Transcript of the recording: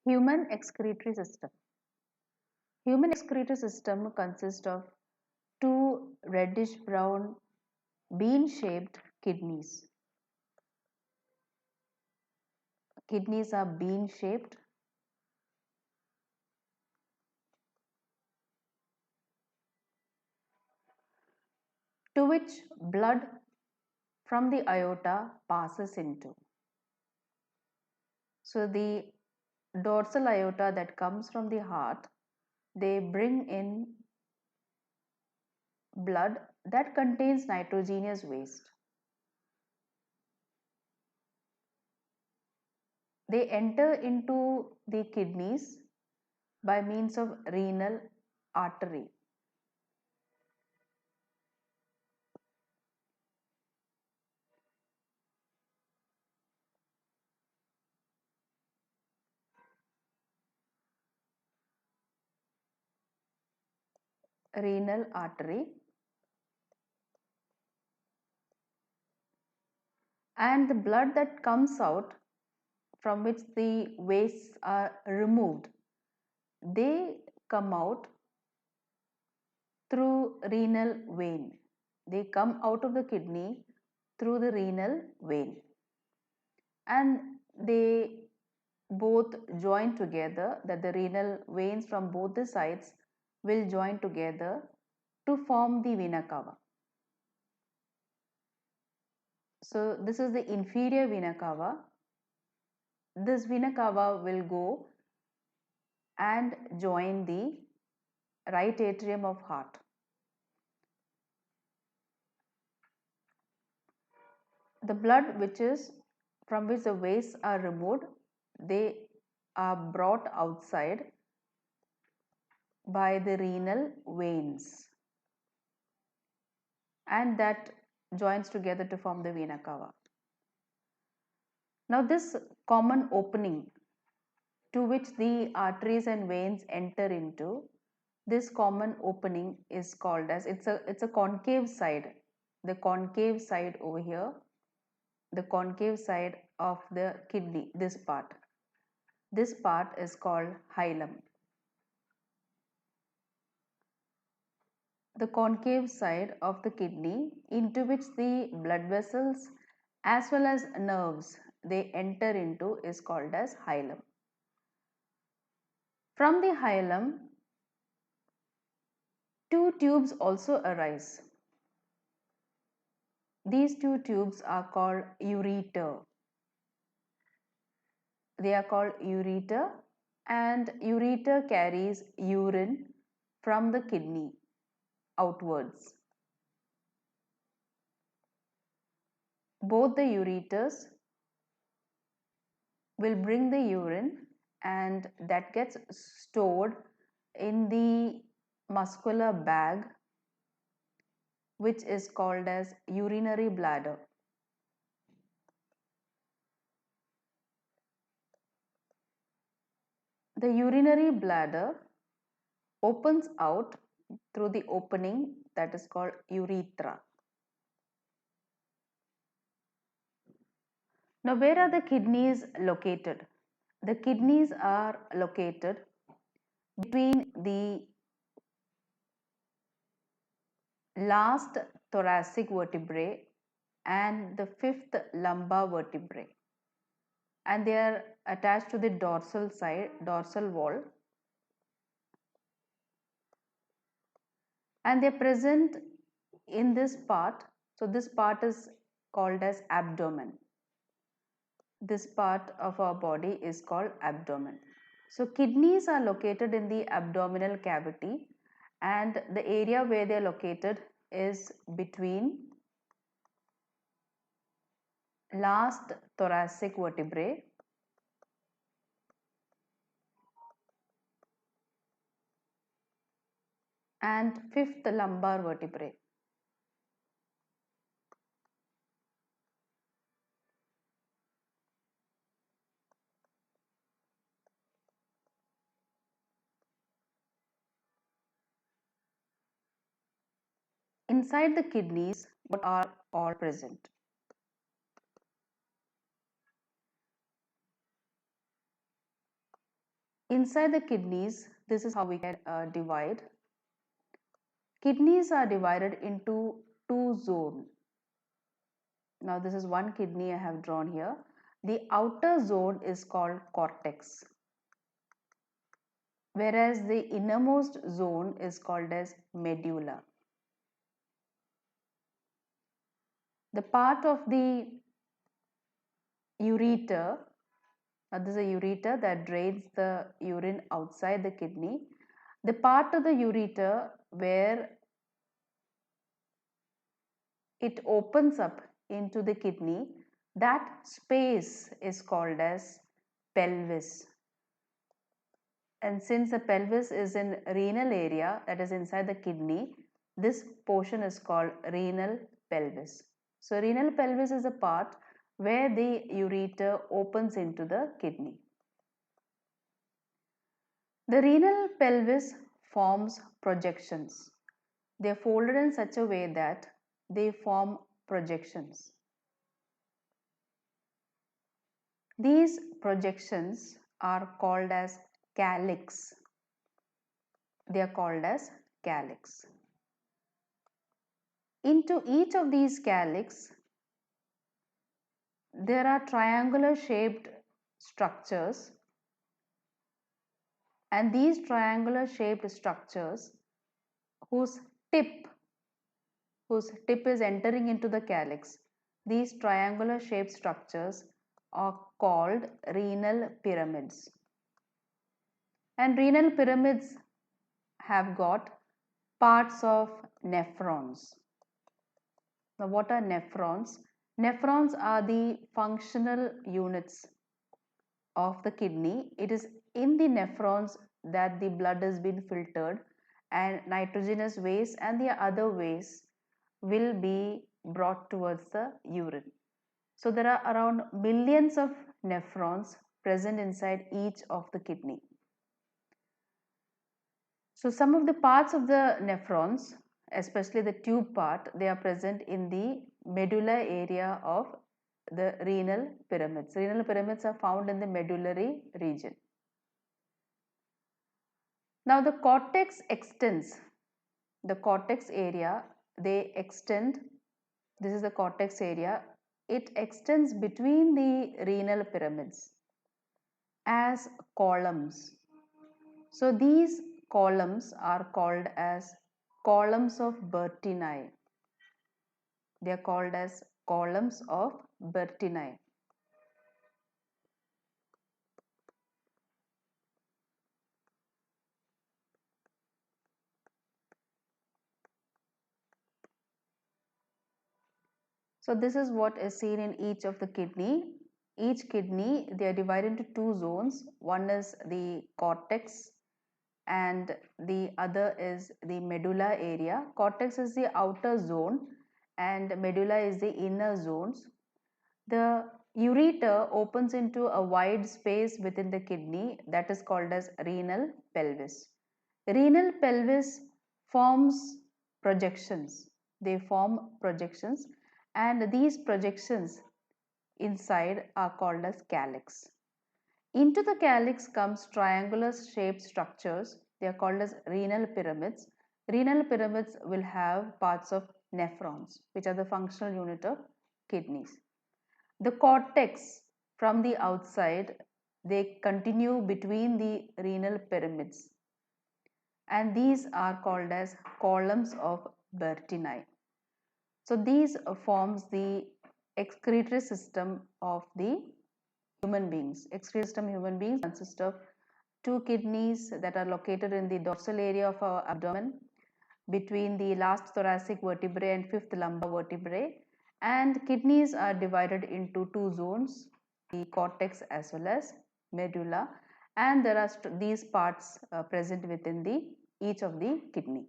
Human excretory system. Human excretory system consists of two reddish brown bean shaped kidneys. Kidneys are bean shaped, to which blood from the aorta passes into. So the dorsal aorta that comes from the heart, they bring in blood that contains nitrogenous waste. They enter into the kidneys by means of renal artery. Renal artery, and the blood that comes out from which the wastes are removed, they come out through renal vein. They come out of the kidney through the renal vein, and they both join together, that the renal veins from both the sides will join together to form the vena cava. So this is the inferior vena cava. This vena cava will go and join the right atrium of heart. The blood which is from which the wastes are removed, they are brought outside by the renal veins, and that joins together to form the vena cava. Now this common opening to which the arteries and veins enter into, this common opening is called as, it's a concave side, the concave side over here, the concave side of the kidney, this part is called hilum. The concave side of the kidney into which the blood vessels as well as nerves they enter into is called as hilum. From the hilum, two tubes also arise. These two tubes are called ureter. They are called ureter, and ureter carries urine from the kidney outwards. Both the ureters will bring the urine, and that gets stored in the muscular bag which is called as urinary bladder. The urinary bladder opens out through the opening that is called urethra. Now, where are the kidneys located? The kidneys are located between the last thoracic vertebrae and the fifth lumbar vertebrae, and they are attached to the dorsal side, dorsal wall, and they are present in this part. So this part is called as abdomen. This part of our body is called abdomen. So kidneys are located in the abdominal cavity, and the area where they are located is between last thoracic vertebrae and fifth lumbar vertebrae. Inside the kidneys, what are all present? Inside the kidneys, this is how we can divide. Kidneys are divided into two zones. Now this is one kidney I have drawn here. The outer zone is called cortex, whereas the innermost zone is called as medulla. The part of the ureter, this is a ureter that drains the urine outside the kidney. The part of the ureter where it opens up into the kidney, that space is called as pelvis. And since the pelvis is in renal area, that is inside the kidney, this portion is called renal pelvis. So renal pelvis is a part where the ureter opens into the kidney. The renal pelvis forms projections. They are folded in such a way that they form projections. These projections are called as calyx. They are called as calyx. Into each of these calyx, there are triangular shaped structures, and these triangular shaped structures whose tip is entering into the calyx, these triangular shaped structures are called renal pyramids. And renal pyramids have got parts of nephrons. Now, what are nephrons? Nephrons are the functional units of the kidney. It is in the nephrons that the blood has been filtered, and nitrogenous waste and the other waste will be brought towards the urine. So there are around millions of nephrons present inside each of the kidney. So some of the parts of the nephrons, especially the tube part, they are present in the medulla area of the renal pyramids. Renal pyramids are found in the medullary region. Now the cortex extends, the cortex area, they extend, this is the cortex area, it extends between the renal pyramids as columns. So these columns are called as columns of Bertini. They are called as columns of Bertini. So this is what is seen in each of the kidney. Each kidney, they are divided into two zones. One is the cortex and the other is the medulla area. Cortex is the outer zone and medulla is the inner zones. The ureter opens into a wide space within the kidney that is called as renal pelvis. Renal pelvis forms projections. They form projections, and these projections inside are called as calyx. Into the calyx comes triangular shaped structures. They are called as renal pyramids. Renal pyramids will have parts of nephrons, which are the functional unit of kidneys. The cortex from the outside, they continue between the renal pyramids, and these are called as columns of Bertini. So these forms the excretory system of the human beings. Excretory system human beings consist of two kidneys that are located in the dorsal area of our abdomen between the last thoracic vertebrae and fifth lumbar vertebrae, and kidneys are divided into two zones, the cortex as well as medulla, and there are these parts present within the each of the kidney.